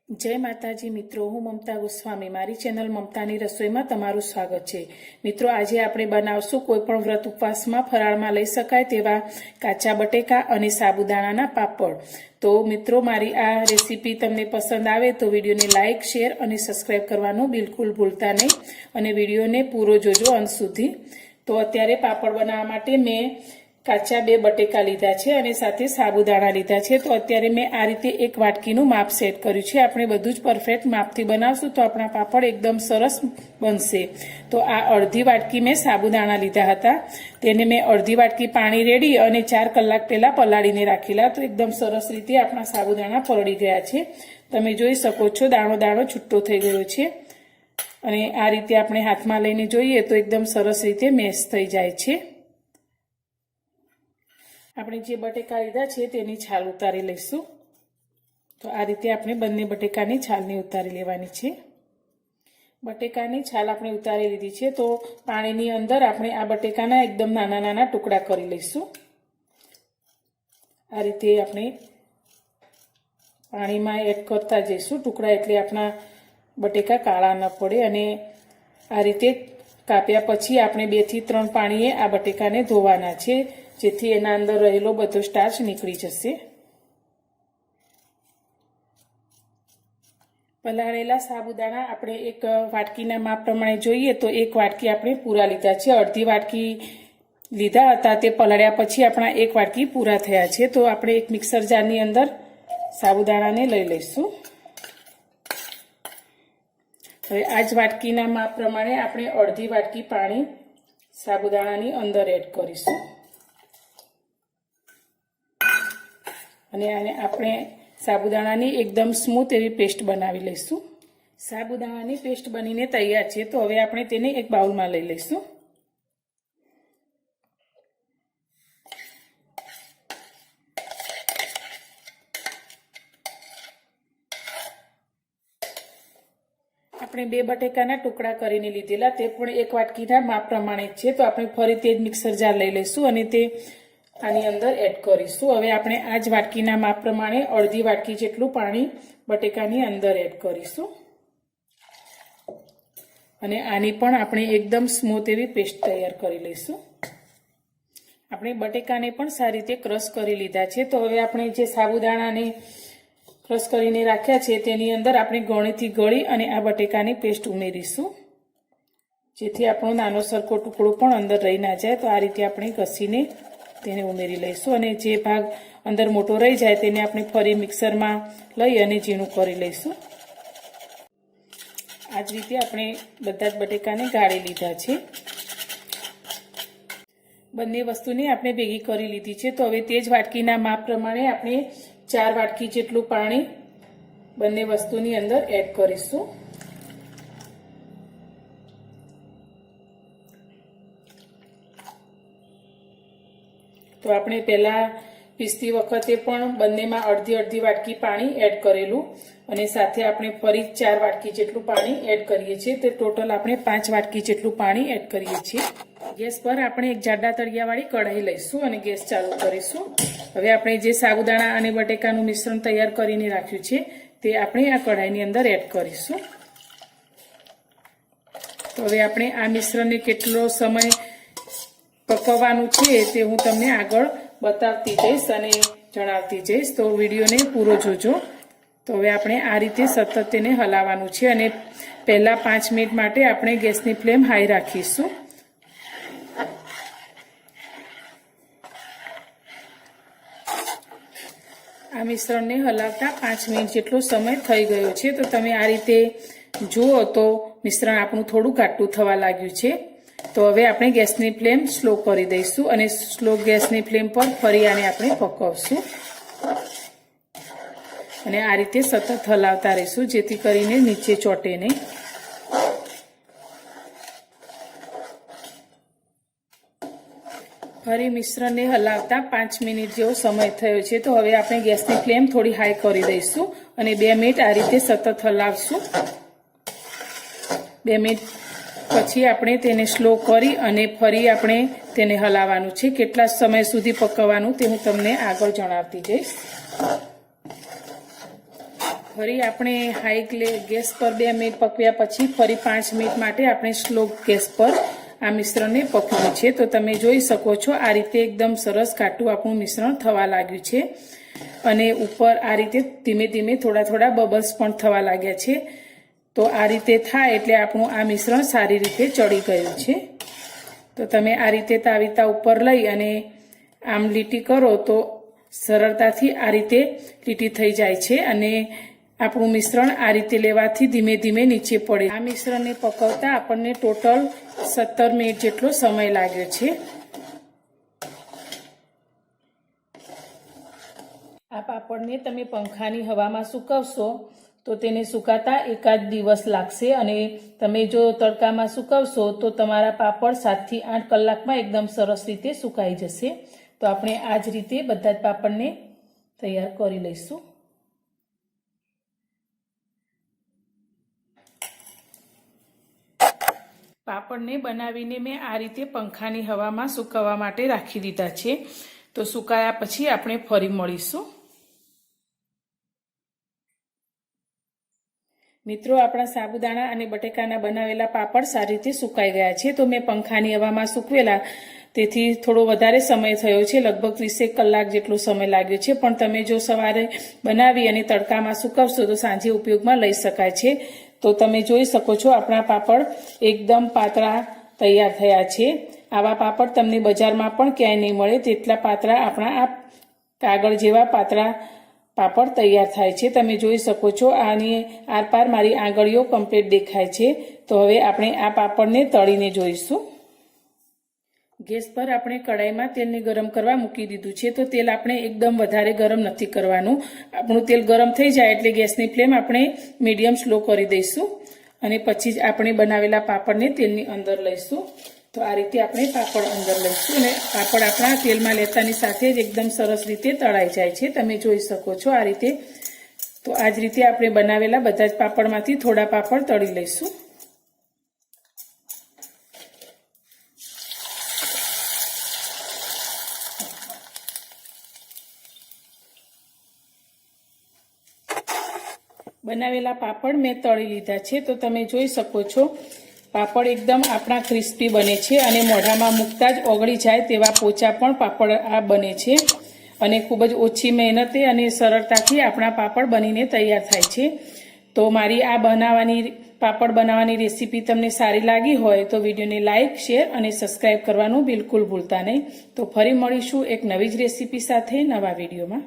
जय माताजी मित्रों, हूँ ममता गोस्वामी। मारी चेनल ममतानी रसोई में तमारुं स्वागत है। मित्रों, आज आपणे बनावशुं कोईपण व्रत उपवास में फराळ में लई शकाय तेवा काचा बटेका अने साबुदाणाना पापड़। तो मित्रों, मारी आ रेसिपी तमने पसंद आवे तो विडियो ने लाइक, शेर और सब्सक्राइब करवानुं बिल्कुल भूलता नहीं और विडियो ने पूरो जोजो अंत सुधी। तो अत्यारे पापड़ बनावा माटे मैं काचा 2 बटेका लीधा छे अने साथे साबुदाणा लीधा छे। तो अत्यारे मैं आ रीते 1 वाटकीनुं माप सेट कर्युं छे। आपणे बधुं ज परफेक्ट मापथी बनावशुं तो आपणा पापड़ एकदम सरस बनशे। तो आ अर्धी वाटकी मैं साबुदाणा लीधा हता, तेने मैं अर्धी वाटकी पाणी रेडी अने 4 कलाक पहेला पलाळीने राखेला। तो एकदम सरस रीते आपणा साबुदाणा पलળી गया छे। तमे जोई शको छो दाणो दाणो छूटो थई गयो छे अने आ रीते आपणे हाथमां लईने जोईए तो एकदम सरस रीते मेश थई जाय छे। આપણે જે બટેકા લીધા છે તેની છાલ ઉતારી લઈશું। તો આ રીતે આપણે બંને બટેકાની છાલને ઉતારી લેવાની છે। બટેકાની છાલ આપણે ઉતારી લીધી છે તો પાણીની અંદર આપણે આ બટેકાના એકદમ નાના નાના ટુકડા કરી લઈશું। આ રીતે આપણે પાણીમાં એડ કરતા જઈશું ટુકડા, એટલે આપણા બટેકા કાળા ન પડે। અને આ રીતે કાપ્યા પછી આપણે 2 થી 3 પાણીએ આ બટેકાને ધોવાના છે, જેથી એના અંદર રહેલો બધો સ્ટાર્ચ નીકળી જશે। પલાળેલા સાબુદાણા આપણે 1 વાટકીના માપ પ્રમાણે જોઈએ તો 1 વાટકી આપણે પૂરા લીધા છે। અડધી વાટકી લીધા હતા તે પલાળ્યા પછી આપણા 1 વાટકી પૂરા થયા છે। તો આપણે એક મિક્સર જારની અંદર સાબુદાણાને લઈ લઈશું। હવે આ જ વાટકીના માપ પ્રમાણે આપણે અડધી વાટકી પાણી સાબુદાણાની અંદર એડ કરીશું અને આને આપણે સાબુદાણાની એકદમ સ્મૂથ એવી પેસ્ટ બનાવી લઈશું। સાબુદાણાની પેસ્ટ બનીને તૈયાર છે। તો હવે આપણે તેને એક બાઉલમાં લઈ લઈશું। આપણે 2 બટેકાના ટુકડા કરીને લીધેલા, તે પણ 1 વાટકીના માપ પ્રમાણે જ છે। તો આપણે ફરી તે જ મિક્સર જાર લઈ લઈશું અને તે આની અંદર એડ કરીશું। હવે આપણે આ જ વાટકીના માપ પ્રમાણે અડધી વાટકી જેટલું પાણી બટેકાની અંદર એડ કરીશું અને આની પણ આપણે એકદમ સ્મૂથ એવી પેસ્ટ તૈયાર કરી લઈશું। આપણે બટેકાને પણ સારી રીતે ક્રશ કરી લીધા છે। તો હવે આપણે જે સાબુદાણાને ક્રશ કરીને રાખ્યા છે તેની અંદર આપણે ગળણીથી ગળી અને આ બટેકાની પેસ્ટ ઉમેરીશું, જેથી આપણો નાનો સરખો ટુકડો પણ અંદર રહી ના જાય। તો આ રીતે આપણે ઘસીને તેને ઉમેરી લઈશું અને જે ભાગ અંદર મોટો રહી જાય તેને આપણે ફરી મિક્સરમાં લઈ અને ઝીણું કરી લઈશું। આ જ રીતે આપણે બધા જ બટેકાને ગાળી લીધા છે। બંને વસ્તુને આપણે ભેગી કરી લીધી છે। તો હવે તે જ વાટકીના માપ પ્રમાણે આપણે 4 વાટકી જેટલું પાણી બંને વસ્તુની અંદર એડ કરીશું। तो આપણે પહેલા પીસતી વખતે પણ બંનેમાં અડધી વાટકી પાણી એડ કરેલું અને સાથે આપણે ફરી 4 વાટકી જેટલું પાણી એડ કરીએ છીએ। તો ટોટલ આપણે 5 વાટકી જેટલું પાણી એડ કરીએ છીએ। ગેસ પર આપણે એક જાડા તળિયાવાળી કઢાઈ લઈશું અને ગેસ ચાલુ કરીશું। હવે આપણે જે સાબુદાણા અને બટેકાનું મિશ્રણ તૈયાર કરીને રાખ્યું છે તે આપણે આ કઢાઈની અંદર એડ કરીશું। તો હવે આપણે આ મિશ્રણને કેટલો સમય પકવવાનું છે તે હું તમને આગળ બતાવતી જઈશ અને જણાવતી જઈશ। તો વિડીયોને પૂરો જોજો। તો હવે આપણે આ રીતે સતત તેને હલાવવાનું છે અને પહેલા 5 મિનિટ માટે આપણે ગેસની ફ્લેમ હાઈ રાખીશું। આ મિશ્રણને હલાવતા 5 મિનિટ જેટલો સમય થઈ ગયો છે। તો તમે આ રીતે જુઓ તો મિશ્રણ આપણું થોડું ઘાટું થવા લાગ્યું છે। तो हवे आपणे गैसनी फ्लेम स्लो करी दईशुं अने स्लो गैसनी फ्लेम पर फरी आने आपणे पकावशुं अने आ रीते सतत हलावता रहीशुं, जेथी करीने नीचे ચોટે नहीं। फरी मिश्रणने हलावता 5 मिनिट जेवो समय थयो छे। तो हवे आपणे गैसनी फ्लेम थोड़ी हाई करी दईशुं अने 2 मिनिट आ रीते सतत हलावशुं। 2 मिनिट પછી આપણે તેને સ્લો કરી અને ફરી આપણે તેને હલાવવાનું છે। કેટલા સમય સુધી પકવવાનું તે હું તમને આગળ જણાવતી જઈશ। ફરી આપણે હાઈ ગેસ પર 2 મિનિટ પકવ્યા પછી ફરી 5 મિનિટ માટે આપણે સ્લો ગેસ પર આ મિશ્રણને પકવ્યું છે. તો તમે જોઈ શકો છો આ રીતે એકદમ સરસ ઘાટું આપણું મિશ્રણ થવા લાગ્યું છે અને ઉપર આ રીતે ધીમે ધીમે થોડા થોડા બબલ્સ પણ થવા લાગ્યા છે. તો આ રીતે થાય એટલે આપણું આ મિશ્રણ સારી રીતે ચડી ગયું છે. તો તમે આ રીતે તાવીતા ઉપર લઈ અને આમ લીટી કરો તો સરળતાથી આ રીતે લીટી થઈ જાય છે અને આપણું મિશ્રણ આ રીતે લેવાથી ધીમે ધીમે નીચે પડે. આ મિશ્રણને પકવતા આપણને ટોટલ 17 મિનિટ જેટલો સમય લાગ્યો છે. આ પાપડને તમે પંખાની હવામાં સૂકવશો તો તેને સુકાતા એકાદ દિવસ લાગશે અને તમે જો તડકામાં સૂકવશો તો તમારા પાપડ 7 થી 8 કલાકમાં એકદમ સરસ રીતે સુકાઈ જશે. તો આપણે આ જ રીતે બધા જ પાપડને તૈયાર કરી લઈશું. પાપડને બનાવીને મેં આ રીતે પંખાની હવામાં સૂકવવા માટે રાખી દીધા છે. તો સુકાયા પછી આપણે ફરી મળીશું. મિત્રો, આપણા સાબુદાણા અને બટેકાના બનાવેલા પાપડ સારી રીતે સુકાઈ ગયા છે. તો મેં પંખાની હવામાં સૂકવેલા તેથી થોડો વધારે સમય થયો છે, લગભગ 30 કલાક જેટલો સમય લાગ્યો છે. પણ તમે જો સવારે બનાવી અને તડકામાં સૂકવશો તો સાંજે ઉપયોગમાં લઈ શકાય છે. તો તમે જોઈ શકો છો આપણા પાપડ એકદમ પાતળા તૈયાર થયા છે. આવા પાપડ તમને બજારમાં પણ ક્યાંય નહીં મળે તેટલા પાતળા આપણા આ કાગળ જેવા પાતળા પાપડ તૈયાર થાય છે. તમે જોઈ શકો છો આની આરપાર મારી આંગળીઓ કમ્પ્લીટ દેખાય છે. તો હવે આપણે આ પાપડને તળીને જોઈશું. ગેસ પર આપણે કડાઈમાં તેલને ગરમ કરવા મૂકી દીધું છે. તો તેલ આપણે એકદમ વધારે ગરમ નથી કરવાનું. આપણું તેલ ગરમ થઈ જાય એટલે ગેસની ફ્લેમ આપણે મીડિયમ સ્લો કરી દઈશું અને પછી જ આપણે બનાવેલા પાપડને તેલની અંદર લઈશું. તો આ રીતે આપણે પાપડ અંદર લઈશું અને પાપડ આપણા તેલમાં લેતાની સાથે જ એકદમ સરસ રીતે તળાઈ જાય છે. તમે જોઈ શકો છો આ રીતે. તો આ જ રીતે આપણે બનાવેલા બધા જ પાપડમાંથી થોડા પાપડ તળી લઈશું. બનાવેલા પાપડ મેં તળી લીધા છે. તો તમે જોઈ શકો છો પાપડ એકદમ આપણા ક્રિસ્પી બને છે અને મોઢામાં મૂકતા જ ઓગળી જાય તેવા પોચા પણ પાપડ આ બને છે અને ખૂબ જ ઓછી મહેનતે અને સરળતાથી આપણા પાપડ બનીને તૈયાર થાય છે. તો મારી આ પાપડ બનાવવાની રેસીપી તમને સારી લાગી હોય તો વિડીયોને લાઇક, શેર અને સબસ્ક્રાઈબ કરવાનું બિલકુલ ભૂલતા નહીં. તો ફરી મળીશું એક નવી જ રેસીપી સાથે નવા વિડીયોમાં.